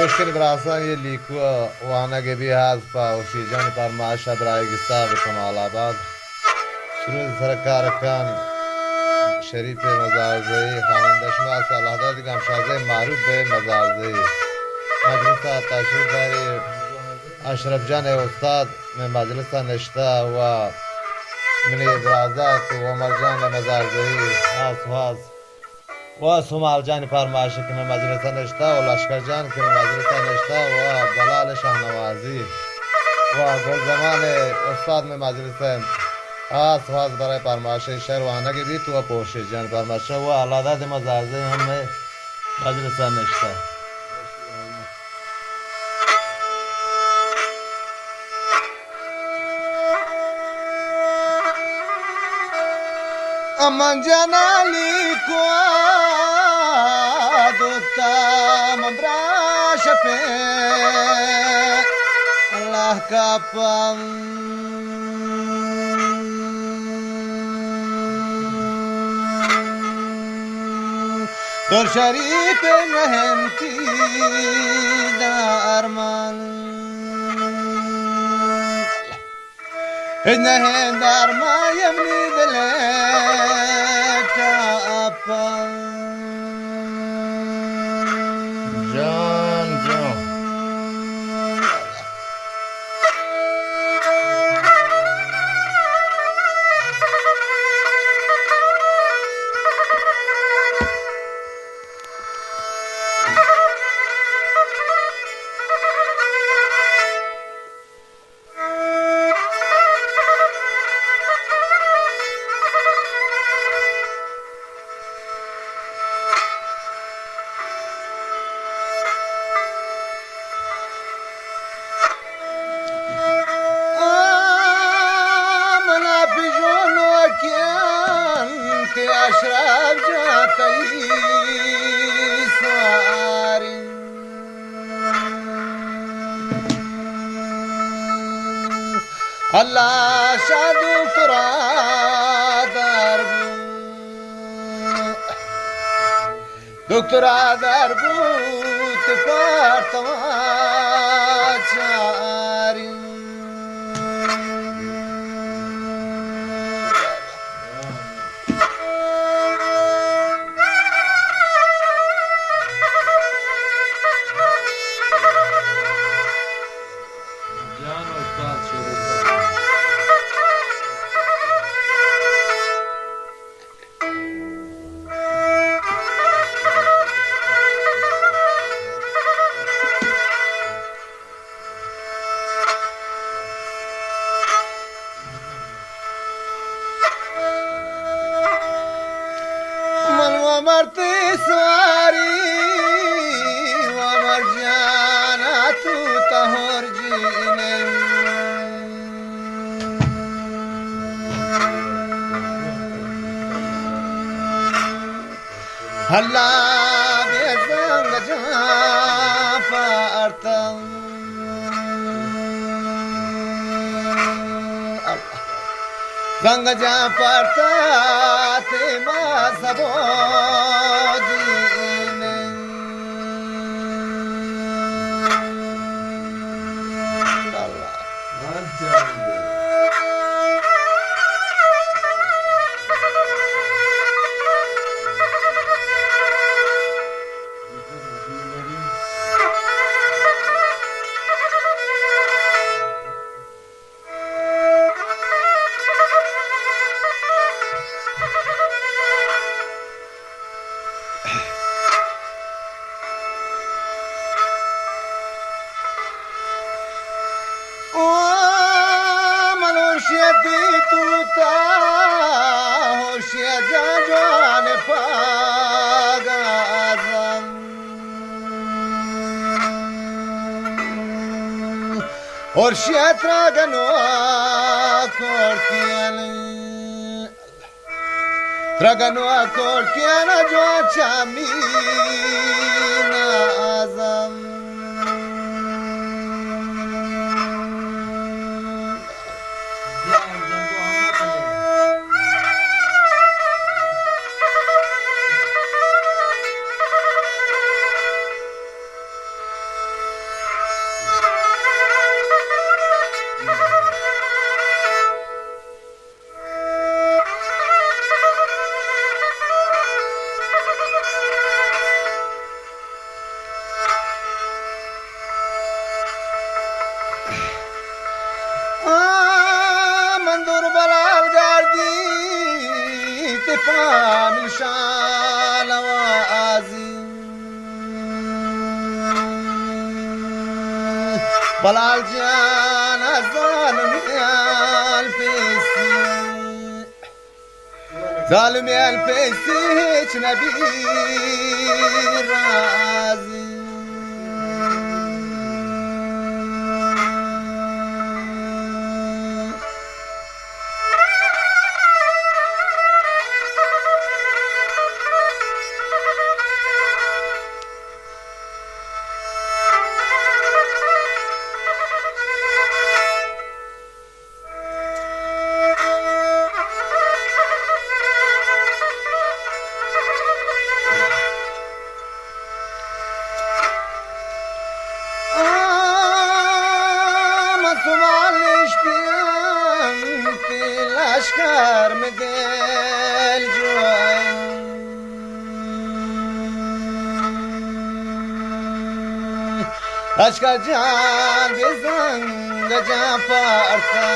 مشکل براسان ये लिखुआ वाना के भी हाथ पा उशीजन पर माशा ब्राइग साब कमालाबाद शुरू सरकार कान शरीफ मजारज़ई खानंदश में सालाहदा दिगम शाज़े मारूफ बे मजारज़ई मजलिसा ताशीरदारी अशरफ जान उस्ताद में मजलिसा नश्ता हुआ من ابرازات و مرجان مزارزهی آسواز و سمال جان فرمایشی که مجلس نشتا و لشکر جان که مجلس نشتا و بلال شاهنوازی و گل زمان استاد में مجلس آسواز برای فرمایش شعر و آنگی بیت و پوشش جان فرمایش و علادات مزارزهی हमें مجلس نشتا अमन जनाली को दोता मब्राश पे अल्लाह का पम दो शरीफ नहमती दारमान नहन दारमा यमनी दिले John John أشرف جاتي سواري الله شادو ترى دربو دكتورا دربو تفارتما چاري مرتی سواری و مرجانا تو تهر جینه هلا بیزنگ جا پارتم زنگ جا پارتا تیما سبو तू ता होशिया जान पागम और क्षेत्र गनवा कोर्कियन जो चामी आजम الوفا من شان وازي بلال جان الظالم يا الفيسي ظالم يا الفيسي نبي رازي اشکر می دل جوی اشکر جان بی زنگ جان پرتا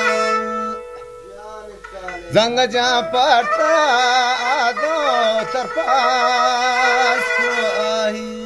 زنگ جان پرتا دو ترپاس کوهی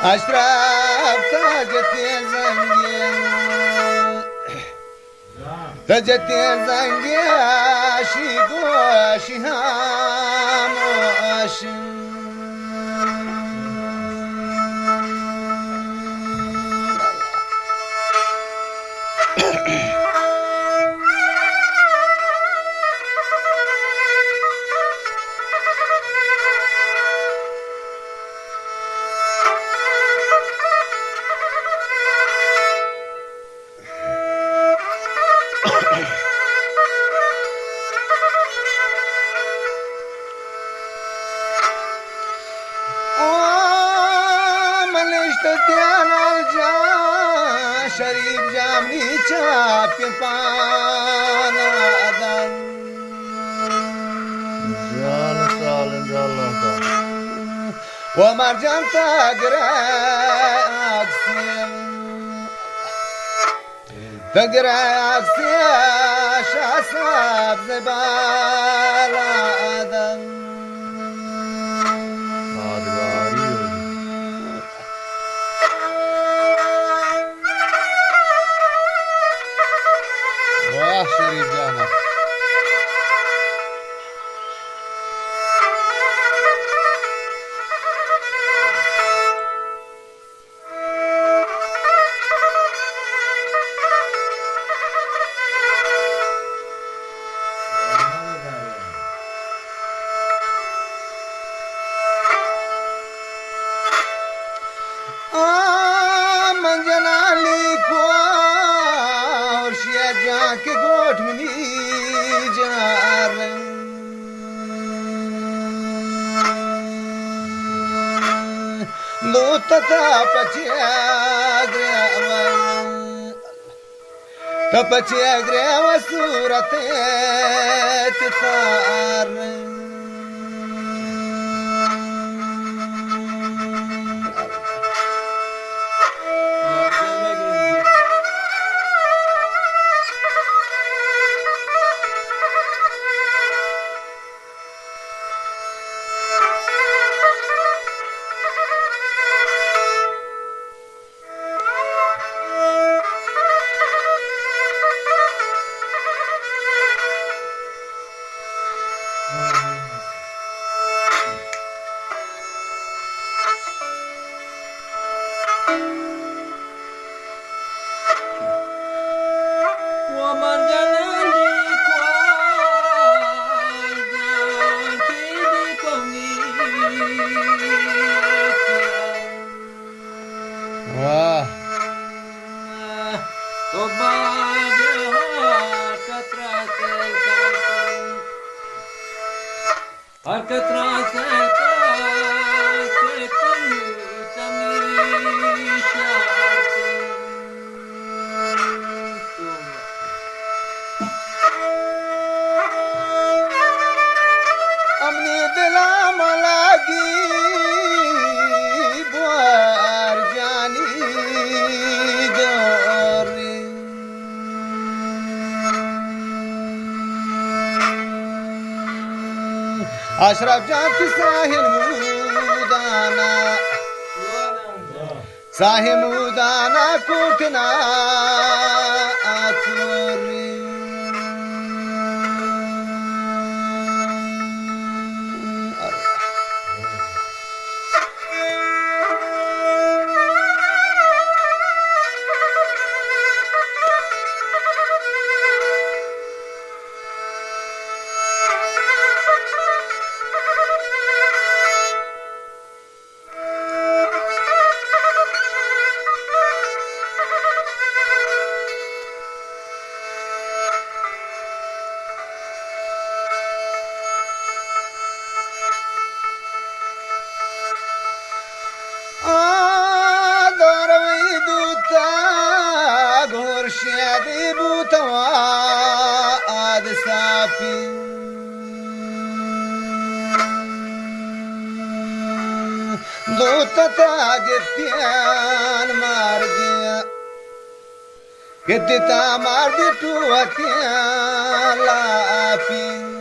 اشرف تجتي زنگي شي گوشي هموش شريف جامني شاب يبانا أذن جان سالم جالله ومرجان تقرأ أكسيم تقرأ أكسيم شاسب زبالة أذن شريف جانا من جلالي كوار شيا جاك قوت مني جار لو تتابتي أغرى وسورتي تثار वाह अपनी दिला मलागी बुआर जानी गोरी अशरफ जान की साहिल मुदाना कुटना आकुरी गित्तियान मार दिया गित्ता मार दी टू लापी